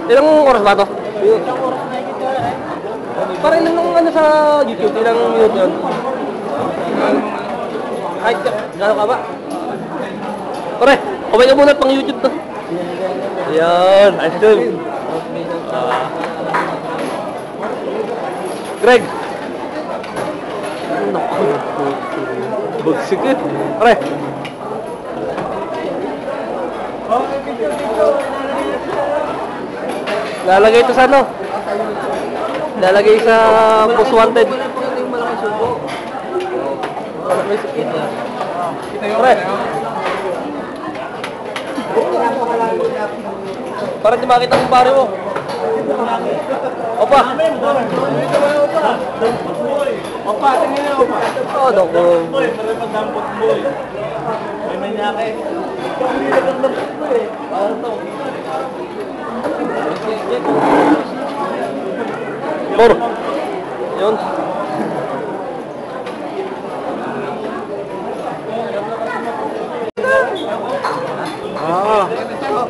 Ilang oras ba to? Ilang oras na ito eh. Parang ilang ano sa YouTube, ilang minuto yun? Kahit gano'n ka ba? Pare, kumay ka muna pang YouTube to. Ayan, ice cream. Greg. Naku, bagsik eh. Pare. Lalagay ito sa ano? Lalagay sa Post Wanted. Pare. Para di makita ang pare mo. Opa. Opa, tingin na opa. Oh, doko. Boy, marapagdampot boy. May manyake. Hindi na dampot boy. Para to. Bor. Yun.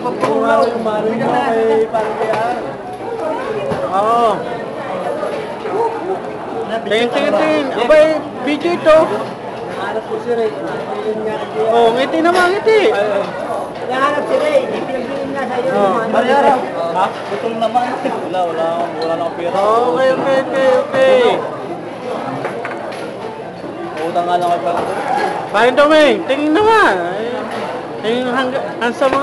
Pagpungaw yung maring mo kay Pangkayaan. Oo. Tingin. Abay, video ito. Nahanap ko si Ray. Oo, ngiti naman, ngiti. Nahanap si Ray. Ipinagbilin nga sa'yo. Mariara. Ha? Putol naman. Wala lang pera. Okay. Utang nga lang kay Pangkayaan. Pahin Doming, tingin naman. Yung handsome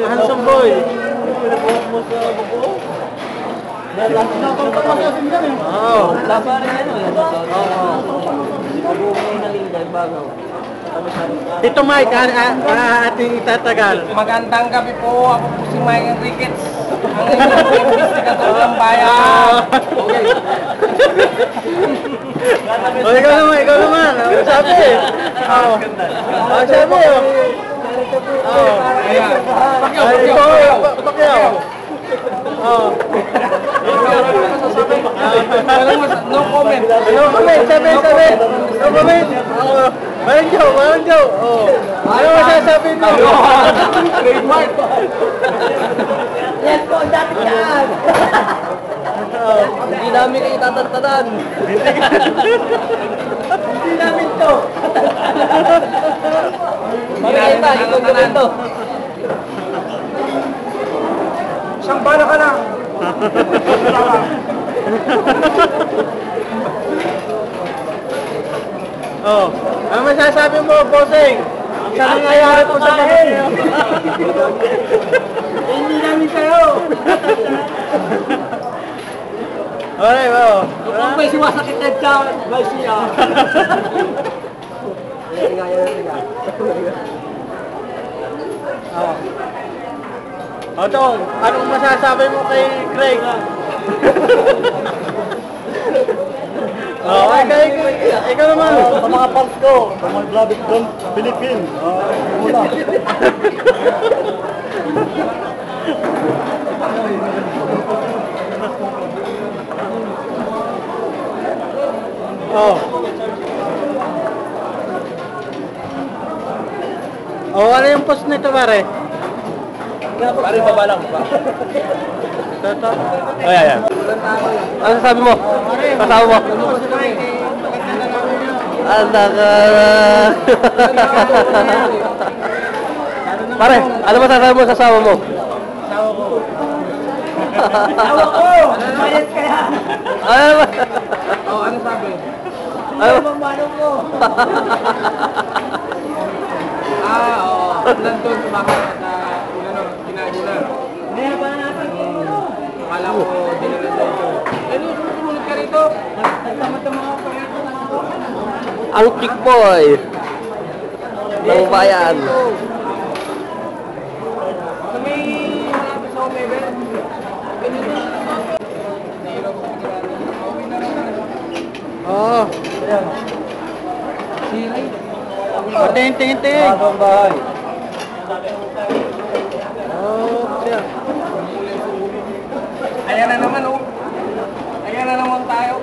handsome boy. Pinabuhat mo sa bubuo. Napunta kasi asin dyan eh. Oo. Laba rin ano yan. Oo. Bubuo mo yung nalingay bago. Dito Mike, ating itatagal. Magandang gabi po. Ako po si Mike Enriquez. Ang inyong investigador ng bayan. Okay. O, ikaw naman. Sabi eh. Oo. Sabi eh. Pakyaw. Oo. No comment. Sabi. No comment. Walang joke. Ano masasabi mo? Trademark. Yes po, dati yan. Hindi namin kayo tatantanan. Hindi namin to. Magkita, itong ganito. Isang bala ka lang. Oh, ano masasabi mo, bossing? Sa nangyayari po sa bahay. Hindi namin kayo. Okay, wow. Kung may siwasakit na dyan, may siya. Tong, anong masasabi mo kay Craig? Ikaw naman. Sa mga fans ko, sa mga Blabit Don Philippine. Mula. Ano yung post nito, pare? Pare, baba lang. Ito. Ayan. Ano sabi mo? Kasama mo? Pare, ano masasabi mo sa asawa mo? Asawa ko. Mayat kaya. Ano sabi? Ano bang manong mo? Oo. Nandun sumakot na ginagula. Hindi na ba natin? Akala ko dinala dito. Sumunod ka rito. Nagtamad ang mga pangyato na ako. Ang kick boy ng bayan. Sa may malapit sa Omega. Oo. Ayan. Siri. Tingin. Bagong bahay. Siya. Ayan na naman oh. Ayan na naman tayo.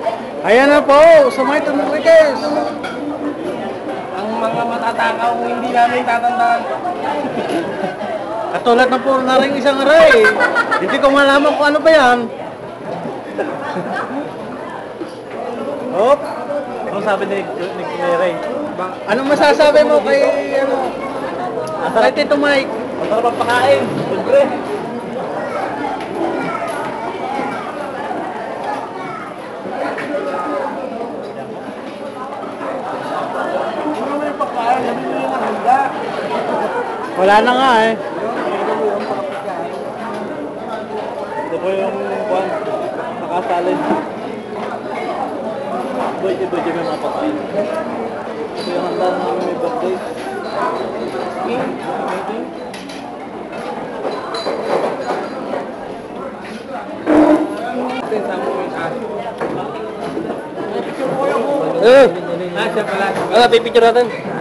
Ayan na po, Mike Enriquez. Ang mga matatakaw hindi namin tatandaan. Katulad ng puro na rin isang aray. Hindi ko malaman kung ano ba yan. Hop! Ano sabi ni Ray? Anong masasabi mo kay kay Tito Mike? Ang sarap ang pakain. Siyempre. Ano naman yung pagkain? Sabi mo yung handa. Wala na nga eh. Ito po yung buwan. Nakasalin. Boy, may mga pakain. Ito yung handa na may birthday. Siya pala. Pipicture natin.